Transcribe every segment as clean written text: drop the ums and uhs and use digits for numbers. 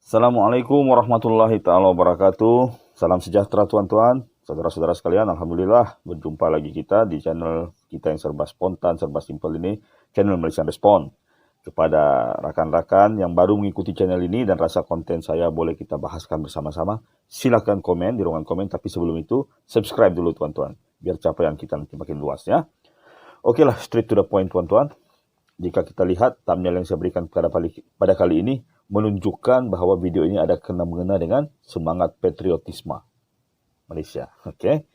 Assalamualaikum warahmatullahi ta'ala wabarakatuh. Salam sejahtera tuan-tuan, saudara-saudara sekalian. Alhamdulillah berjumpa lagi kita di channel kita yang serba spontan, serba simpel ini, channel Malaysian Respond. Kepada rakan-rakan yang baru mengikuti channel ini dan rasa konten saya boleh kita bahaskan bersama-sama, silakan komen di ruangan komen, tapi sebelum itu subscribe dulu tuan-tuan, biar capaian kita nanti makin luas ya. Oke lah, straight to the point tuan-tuan. Jika kita lihat thumbnail yang saya berikan pada kali ini menunjukkan bahwa video ini ada kena-mengena dengan semangat patriotisme Malaysia. Oke.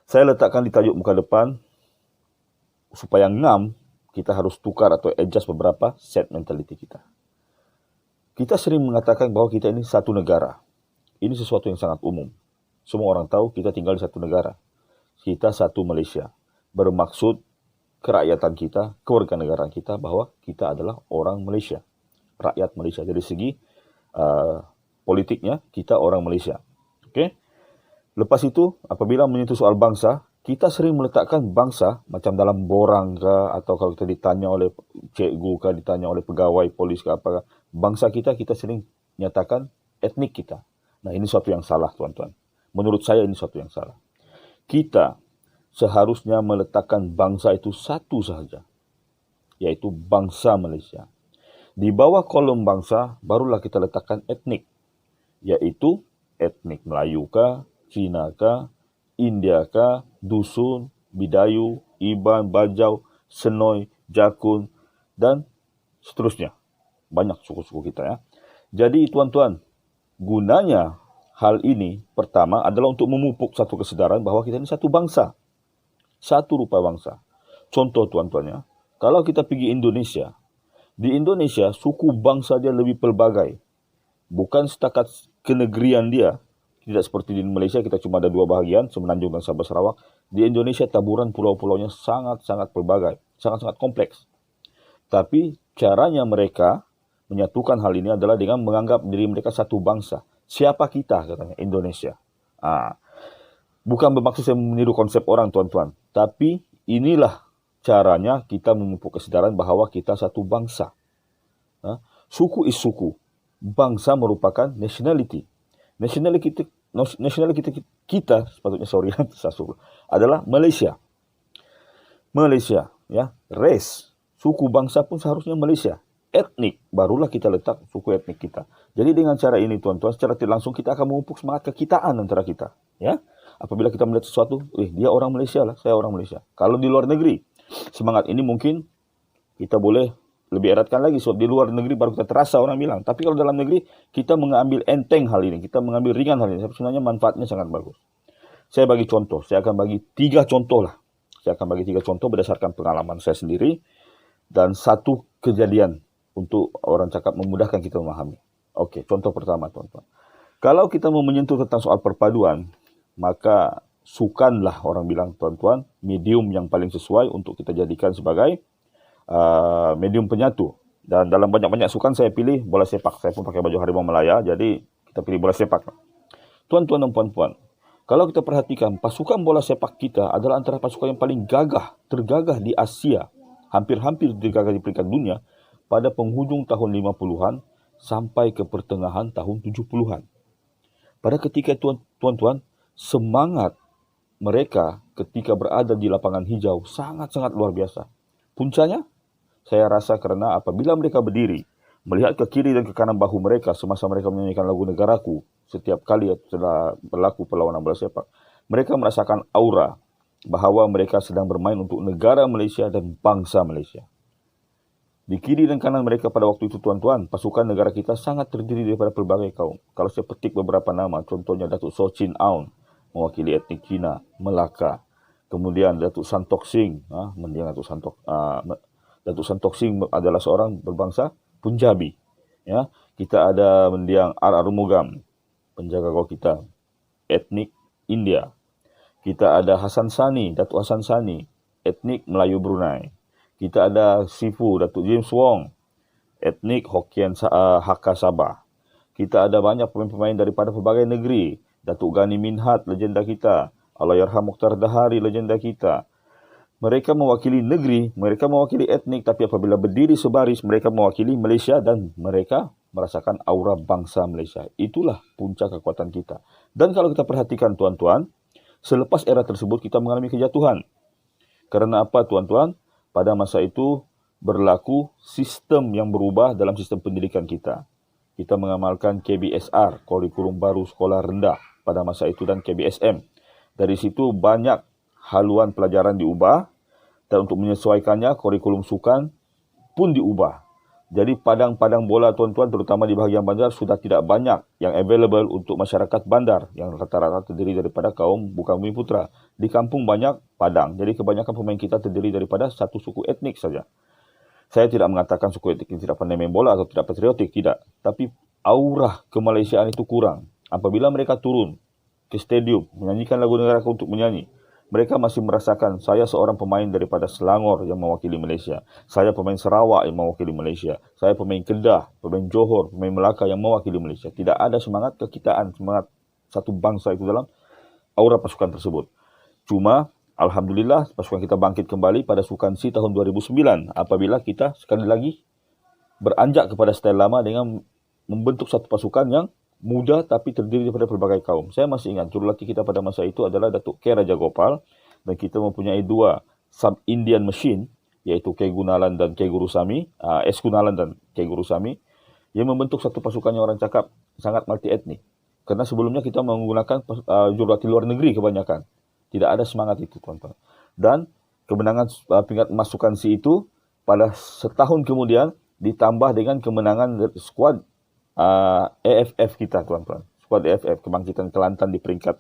Saya letakkan di tajuk muka depan supaya ngam kita harus tukar atau adjust beberapa set mentality kita. Kita sering mengatakan bahwa kita ini satu negara. Ini sesuatu yang sangat umum. Semua orang tahu kita tinggal di satu negara. Kita satu Malaysia. Bermaksud kerakyatan kita, kewarganegaraan kita bahwa kita adalah orang Malaysia, rakyat Malaysia. Dari segi politiknya kita orang Malaysia. Okey. Lepas itu apabila menyentuh soal bangsa, kita sering meletakkan bangsa macam dalam borang ke, atau kalau kita ditanya oleh cikgu ke, ditanya oleh pegawai polis ke apa, bangsa kita sering nyatakan etnik kita. Nah, ini suatu yang salah tuan-tuan. Menurut saya ini suatu yang salah. Kita seharusnya meletakkan bangsa itu satu sahaja, yaitu bangsa Malaysia. Di bawah kolom bangsa, barulah kita letakkan etnik, yaitu etnik Melayu kah, Cina kah, India kah, Dusun, Bidayu, Iban, Bajau, Senoi, Jakun, dan seterusnya. Banyak suku-suku kita ya. Jadi tuan-tuan, gunanya hal ini pertama adalah untuk memupuk satu kesedaran bahwa kita ini satu bangsa. Satu rupa bangsa. Contoh tuan-tuannya, kalau kita pergi Indonesia, di Indonesia suku bangsa dia lebih pelbagai. Bukan setakat kenegerian dia. Tidak seperti di Malaysia kita cuma ada dua bahagian, Semenanjung dan Sabah Sarawak. Di Indonesia taburan pulau-pulaunya sangat-sangat pelbagai, sangat-sangat kompleks. Tapi caranya mereka menyatukan hal ini adalah dengan menganggap diri mereka satu bangsa. Siapa kita katanya? Indonesia. Bukan bermaksud saya meniru konsep orang tuan-tuan. Tapi inilah caranya kita memupuk kesedaran bahawa kita satu bangsa. Suku is suku. Bangsa merupakan nationality. Nationality kita sepatutnya adalah Malaysia. Malaysia, ya. Race, suku bangsa pun seharusnya Malaysia. Etnik, barulah kita letak suku etnik kita. Jadi dengan cara ini tuan-tuan, secara tidak langsung kita akan memupuk semangat kekitaan antara kita, ya. Apabila kita melihat sesuatu, dia orang Malaysia lah, saya orang Malaysia. Kalau di luar negeri, semangat ini mungkin kita boleh lebih eratkan lagi. Sebab di luar negeri baru kita terasa orang bilang. Tapi kalau dalam negeri, kita mengambil enteng hal ini. Kita mengambil ringan hal ini. Sebenarnya manfaatnya sangat bagus. Saya bagi contoh. Saya akan bagi 3 contoh lah. Saya akan bagi 3 contoh berdasarkan pengalaman saya sendiri. Dan satu kejadian untuk orang cakap memudahkan kita memahami. Okey, contoh pertama tuan-tuan. Kalau kita mau menyentuh tentang soal perpaduan, maka sukanlah orang bilang tuan-tuan medium yang paling sesuai untuk kita jadikan sebagai medium penyatu. Dan dalam banyak-banyak sukan saya pilih bola sepak. Saya pun pakai baju Harimau Malaya, jadi kita pilih bola sepak. Tuan-tuan dan puan-puan, kalau kita perhatikan pasukan bola sepak kita adalah antara pasukan yang paling tergagah di Asia, hampir-hampir tergagah di peringkat dunia pada penghujung tahun 50-an sampai ke pertengahan tahun 70-an. Pada ketika tuan-tuan, semangat mereka ketika berada di lapangan hijau sangat-sangat luar biasa. Puncanya, saya rasa kerana apabila mereka berdiri, melihat ke kiri dan ke kanan bahu mereka semasa mereka menyanyikan lagu Negaraku setiap kali setelah berlaku perlawanan bola sepak, mereka merasakan aura bahawa mereka sedang bermain untuk negara Malaysia dan bangsa Malaysia. Di kiri dan kanan mereka pada waktu itu tuan-tuan, pasukan negara kita sangat terdiri daripada pelbagai kaum. Kalau saya petik beberapa nama, contohnya Datuk So Chin Aun, mewakili etnik Cina, Melaka. Kemudian Datuk Santok Singh, Datuk Santok Singh adalah seorang berbangsa Punjabi. Ya, kita ada mendiang Arumugam, penjaga gawang kita, etnik India. Kita ada Hasan Sani, Datuk Hasan Sani, etnik Melayu Brunei. Kita ada Sifu, Datuk James Wong, etnik Hokkien Hakka Sabah. Kita ada banyak pemain-pemain daripada pelbagai negeri. Datuk Ghani Minhat, legenda kita. Allahyarham Mokhtar Dahari, legenda kita. Mereka mewakili negeri, mereka mewakili etnik, tapi apabila berdiri sebaris, mereka mewakili Malaysia dan mereka merasakan aura bangsa Malaysia. Itulah puncak kekuatan kita. Dan kalau kita perhatikan tuan-tuan, selepas era tersebut kita mengalami kejatuhan. Kerana apa tuan-tuan? Pada masa itu berlaku sistem yang berubah dalam sistem pendidikan kita. Kita mengamalkan KBSR, kurikulum baru sekolah rendah pada masa itu, dan KBSM. Dari situ banyak haluan pelajaran diubah, dan untuk menyesuaikannya kurikulum sukan pun diubah. Jadi padang-padang bola tuan-tuan terutama di bahagian bandar sudah tidak banyak yang available untuk masyarakat bandar yang rata-rata terdiri daripada kaum bukan bumi putra. Di kampung banyak padang. Jadi kebanyakan pemain kita terdiri daripada satu suku etnik saja. Saya tidak mengatakan suku etnik ini tidak pandai main bola atau tidak patriotik, tidak. Tapi aura kemalaysiaan itu kurang. Apabila mereka turun ke stadium menyanyikan lagu negara untuk menyanyi, mereka masih merasakan saya seorang pemain daripada Selangor yang mewakili Malaysia. Saya pemain Sarawak yang mewakili Malaysia. Saya pemain Kedah, pemain Johor, pemain Melaka yang mewakili Malaysia. Tidak ada semangat kekitaan, semangat satu bangsa itu dalam aura pasukan tersebut. Cuma, alhamdulillah, pasukan kita bangkit kembali pada Sukan C tahun 2009 apabila kita sekali lagi beranjak kepada style lama dengan membentuk satu pasukan yang muda tapi terdiri daripada pelbagai kaum. Saya masih ingat jurulatih kita pada masa itu adalah Datuk K. Raja Gopal, dan kita mempunyai dua sub-Indian machine, iaitu K. Gunalan dan K. Gurusami, S. Gunalan dan K. Gurusami, yang membentuk satu pasukan yang orang cakap sangat multi-etnik. Kerana sebelumnya kita menggunakan jurulatih luar negeri kebanyakan. Tidak ada semangat itu, tuan-tuan. Dan kemenangan pingat emas Sukan C itu pada setahun kemudian ditambah dengan kemenangan skuad AFF kita, tuan-tuan. Skuad AFF, Kebangkitan Kelantan, di peringkat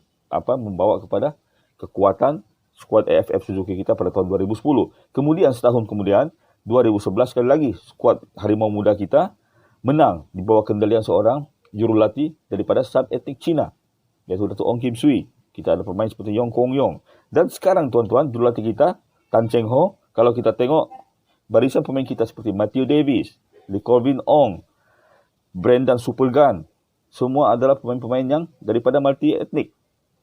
membawa kepada kekuatan skuad AFF Suzuki kita pada tahun 2010. Kemudian setahun kemudian 2011 sekali lagi skuad Harimau Muda kita menang di bawah kendalian seorang jurulatih daripada sub-etnik Cina, iaitu Datuk Ong Kim Sui. Kita ada pemain seperti Yong Kong Yong. Dan sekarang tuan-tuan, jurulatih kita Tan Cheng Ho, kalau kita tengok barisan pemain kita seperti Matthew Davis, Lee Colvin Ong, Brendan Supergan, semua adalah pemain-pemain yang daripada multi-etnik.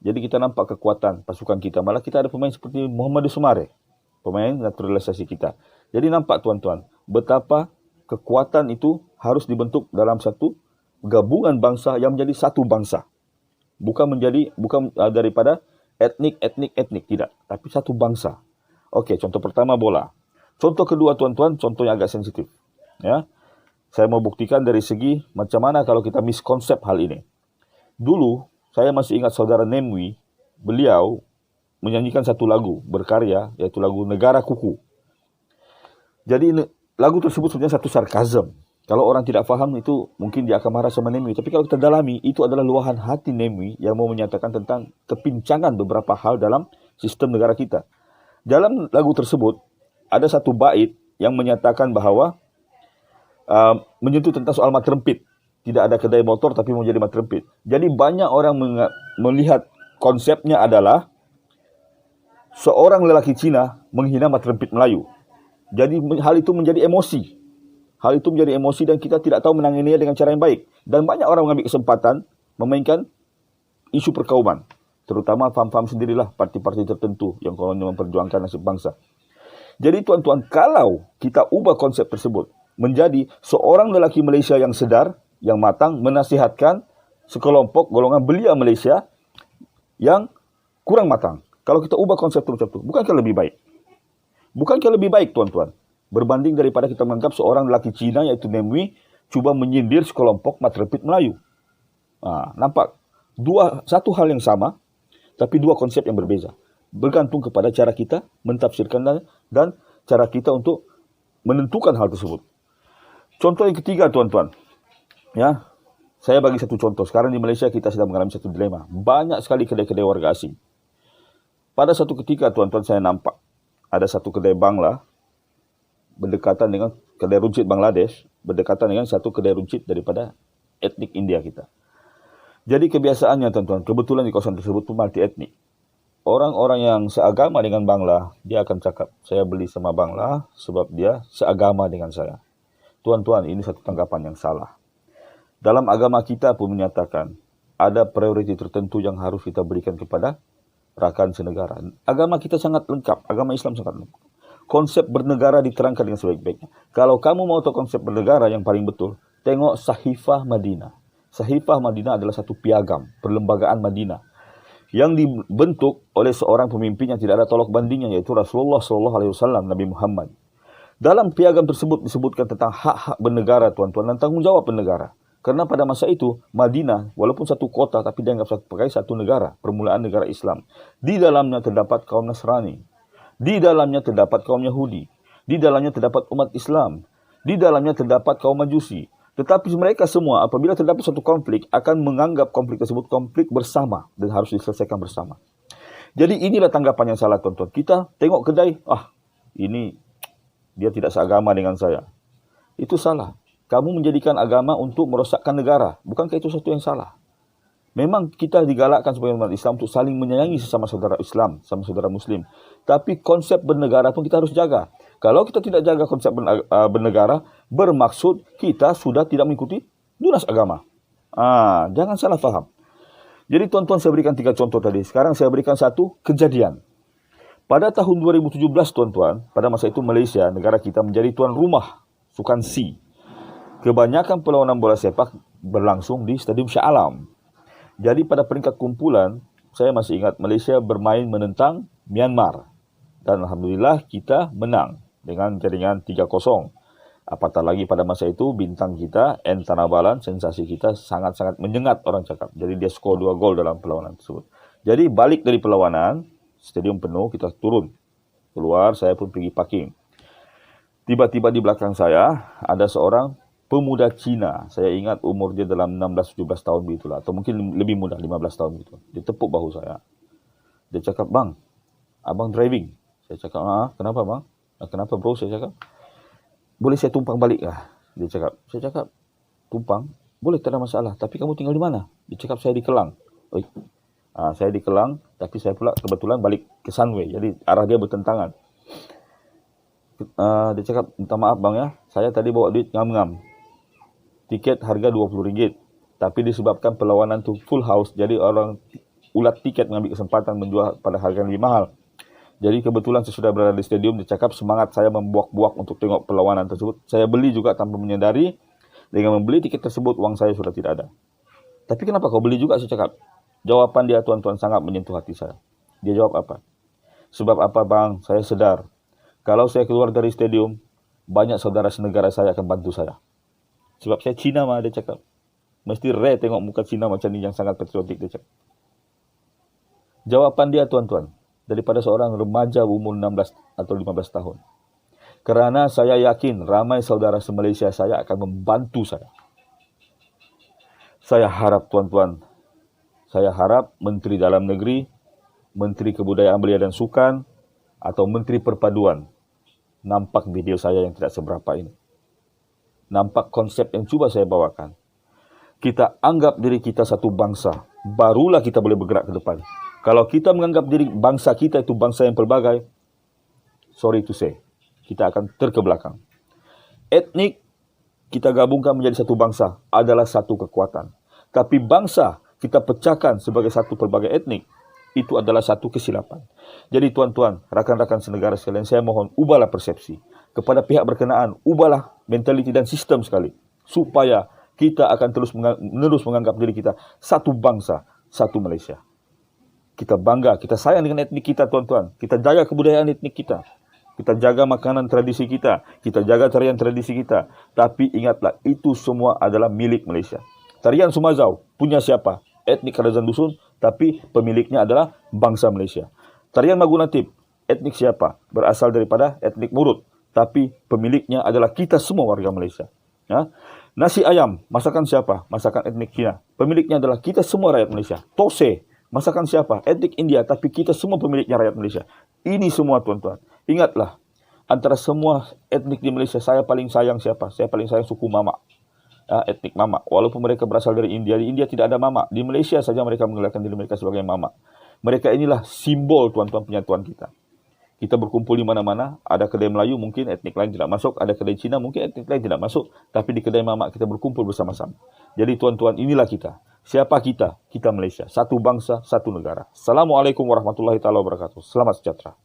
Jadi kita nampak kekuatan pasukan kita. Malah kita ada pemain seperti Muhammad Sumare, pemain naturalisasi kita. Jadi nampak tuan-tuan, betapa kekuatan itu harus dibentuk dalam satu gabungan bangsa yang menjadi satu bangsa. Bukan daripada etnik, tidak. Tapi satu bangsa. Okey, contoh pertama bola. Contoh kedua tuan-tuan, contoh yang agak sensitif. Ya. Saya mau buktikan dari segi macam mana kalau kita miskonsep hal ini. Dulu, saya masih ingat saudara Nemwi, beliau menyanyikan satu lagu berkarya, iaitu lagu Negara Kuku. Jadi lagu tersebut sebenarnya satu sarkazm. Kalau orang tidak faham itu mungkin dia akan marah sama Nemwi. Tapi kalau kita dalami, itu adalah luahan hati Nemwi yang mau menyatakan tentang kepincangan beberapa hal dalam sistem negara kita. Dalam lagu tersebut, ada satu bait yang menyatakan bahawa menyentuh tentang soal mat rempit. Tidak ada kedai motor tapi mau jadi mat rempit. Jadi banyak orang melihat konsepnya adalah seorang lelaki Cina menghina mat rempit Melayu. Jadi hal itu menjadi emosi. Dan kita tidak tahu menanganinya dengan cara yang baik. Dan banyak orang mengambil kesempatan memainkan isu perkauman. Terutama faham-faham sendirilah parti-parti tertentu yang kononnya memperjuangkan nasib bangsa. Jadi tuan-tuan, kalau kita ubah konsep tersebut menjadi seorang lelaki Malaysia yang sedar, yang matang, menasihatkan sekelompok golongan belia Malaysia yang kurang matang. Kalau kita ubah konsep itu, bukankah lebih baik? Bukankah lebih baik, tuan-tuan? Berbanding daripada kita menganggap seorang lelaki Cina, iaitu Nemwi, cuba menyindir sekelompok mat rempit Melayu. Nampak? Satu hal yang sama, tapi dua konsep yang berbeza. Bergantung kepada cara kita mentafsirkan dan cara kita untuk menentukan hal tersebut. Contoh yang ketiga, tuan-tuan. Ya, saya bagi satu contoh. Sekarang di Malaysia kita sedang mengalami satu dilema. Banyak sekali kedai-kedai warga asing. Pada satu ketika, tuan-tuan, saya nampak ada satu kedai Bangla berdekatan dengan kedai runcit Bangladesh, berdekatan dengan satu kedai runcit daripada etnik India kita. Jadi kebiasaannya, tuan-tuan, kebetulan di kawasan tersebut pun multi etnik. Orang-orang yang seagama dengan Bangla, dia akan cakap, saya beli sama Bangla sebab dia seagama dengan saya. Tuan-tuan, ini satu tanggapan yang salah. Dalam agama kita pun menyatakan, ada prioriti tertentu yang harus kita berikan kepada rakan senegara. Agama kita sangat lengkap, agama Islam sangat lengkap. Konsep bernegara diterangkan dengan sebaik-baiknya. Kalau kamu mau tahu konsep bernegara yang paling betul, tengok Sahifah Madinah. Sahifah Madinah adalah satu piagam perlembagaan Madinah yang dibentuk oleh seorang pemimpin yang tidak ada tolak bandingnya, yaitu Rasulullah SAW, Nabi Muhammad. Dalam piagam tersebut disebutkan tentang hak-hak bernegara, tuan-tuan, dan tanggung jawab bernegara. Karena pada masa itu, Madinah, walaupun satu kota, tapi dianggap sebagai satu negara, permulaan negara Islam. Di dalamnya terdapat kaum Nasrani. Di dalamnya terdapat kaum Yahudi. Di dalamnya terdapat umat Islam. Di dalamnya terdapat kaum Majusi. Tetapi mereka semua, apabila terdapat suatu konflik, akan menganggap konflik tersebut konflik bersama dan harus diselesaikan bersama. Jadi inilah tanggapan yang salah, tuan-tuan. Kita tengok kedai, ini dia tidak seagama dengan saya. Itu salah. Kamu menjadikan agama untuk merosakkan negara. Bukankah itu sesuatu yang salah? Memang kita digalakkan sebagai umat Islam untuk saling menyayangi sesama saudara Islam, sama saudara Muslim. Tapi konsep bernegara pun kita harus jaga. Kalau kita tidak jaga konsep bernegara, bermaksud kita sudah tidak mengikuti dunas agama. Jangan salah faham. Jadi tuan-tuan, saya berikan 3 contoh tadi. Sekarang saya berikan satu kejadian. Pada tahun 2017, tuan-tuan, pada masa itu Malaysia, negara kita, menjadi tuan rumah Sukan C. Kebanyakan perlawanan bola sepak berlangsung di Stadium Shah Alam. Jadi pada peringkat kumpulan, saya masih ingat Malaysia bermain menentang Myanmar. Dan Alhamdulillah kita menang dengan jaringan 3-0. Apatah lagi pada masa itu bintang kita, N. Tanabalan, sensasi kita sangat-sangat menyengat orang cakap. Jadi dia skor 2 gol dalam perlawanan tersebut. Jadi balik dari perlawanan, stadium penuh, kita turun. Keluar, saya pun pergi parking. Tiba-tiba di belakang saya ada seorang pemuda Cina. Saya ingat umur dia dalam 16-17 tahun begitulah. Atau mungkin lebih muda, 15 tahun gitu. Dia tepuk bahu saya. Dia cakap, "Bang, abang driving." Saya cakap, "Kenapa bang?" "Kenapa bro?" Saya cakap, "Boleh saya tumpang balik lah?" Dia cakap. Saya cakap, "Tumpang? Boleh, tak ada masalah. Tapi kamu tinggal di mana?" Dia cakap, "Saya di Kelang." Saya di Kelang, tapi saya pula kebetulan balik ke Sunway. Jadi arah dia bertentangan. Dia cakap, "Minta maaf bang ya, saya tadi bawa duit ngam-ngam. Tiket harga RM20. Tapi disebabkan perlawanan tu full house, jadi orang ulat tiket mengambil kesempatan menjual pada harga yang lebih mahal. Jadi kebetulan saya sudah berada di stadium." Dia cakap, semangat saya membuak-buak untuk tengok perlawanan tersebut. Saya beli juga tanpa menyadari. Dengan membeli tiket tersebut, uang saya sudah tidak ada. "Tapi kenapa kau beli juga?" Saya cakap. Jawapan dia, tuan-tuan, sangat menyentuh hati saya. Dia jawab apa? "Sebab apa bang, saya sedar. Kalau saya keluar dari stadium, banyak saudara senegara saya akan bantu saya. Sebab saya Cina mah," dia cakap. "Mesti rare tengok muka Cina macam ni yang sangat patriotik," dia cakap. Jawapan dia, tuan-tuan, daripada seorang remaja umur 16 atau 15 tahun. Kerana saya yakin ramai saudara se-Malaysia saya akan membantu saya. Saya harap, tuan-tuan, Menteri Dalam Negeri, Menteri Kebudayaan Belia dan Sukan, atau Menteri Perpaduan nampak video saya yang tidak seberapa ini. Nampak konsep yang cuba saya bawakan. Kita anggap diri kita satu bangsa, barulah kita boleh bergerak ke depan. Kalau kita menganggap diri bangsa kita itu bangsa yang pelbagai, sorry to say, kita akan terkebelakang. Etnik kita gabungkan menjadi satu bangsa adalah satu kekuatan. Tapi bangsa kita pecahkan sebagai satu pelbagai etnik, itu adalah satu kesilapan. Jadi tuan-tuan, rakan-rakan senegara sekalian, saya mohon ubahlah persepsi. Kepada pihak berkenaan, ubahlah mentaliti dan sistem sekali. Supaya kita akan terus menganggap diri kita satu bangsa, satu Malaysia. Kita bangga, kita sayang dengan etnik kita, tuan-tuan. Kita jaga kebudayaan etnik kita. Kita jaga makanan tradisi kita. Kita jaga tarian tradisi kita. Tapi ingatlah, itu semua adalah milik Malaysia. Tarian Sumazau punya siapa? Etnik Kadazan Dusun, tapi pemiliknya adalah bangsa Malaysia. Tarian Magunatip, etnik siapa? Berasal daripada etnik Murut, tapi pemiliknya adalah kita semua warga Malaysia. Nasi ayam, masakan siapa? Masakan etnik Cina. Pemiliknya adalah kita semua rakyat Malaysia. Tose, masakan siapa? Etnik India, tapi kita semua pemiliknya rakyat Malaysia. Ini semua, tuan-tuan. Ingatlah, antara semua etnik di Malaysia, saya paling sayang siapa? Saya paling sayang suku Mamak. Etnik Mamak. Walaupun mereka berasal dari India, di India tidak ada Mamak. Di Malaysia saja mereka menggelarkan diri mereka sebagai Mamak. Mereka inilah simbol, tuan-tuan, penyatuan kita. Kita berkumpul di mana-mana, ada kedai Melayu, mungkin etnik lain tidak masuk, ada kedai Cina, mungkin etnik lain tidak masuk, tapi di kedai Mamak kita berkumpul bersama-sama. Jadi tuan-tuan, inilah kita. Siapa kita? Kita Malaysia. Satu bangsa, satu negara. Assalamualaikum warahmatullahi wabarakatuh. Selamat sejahtera.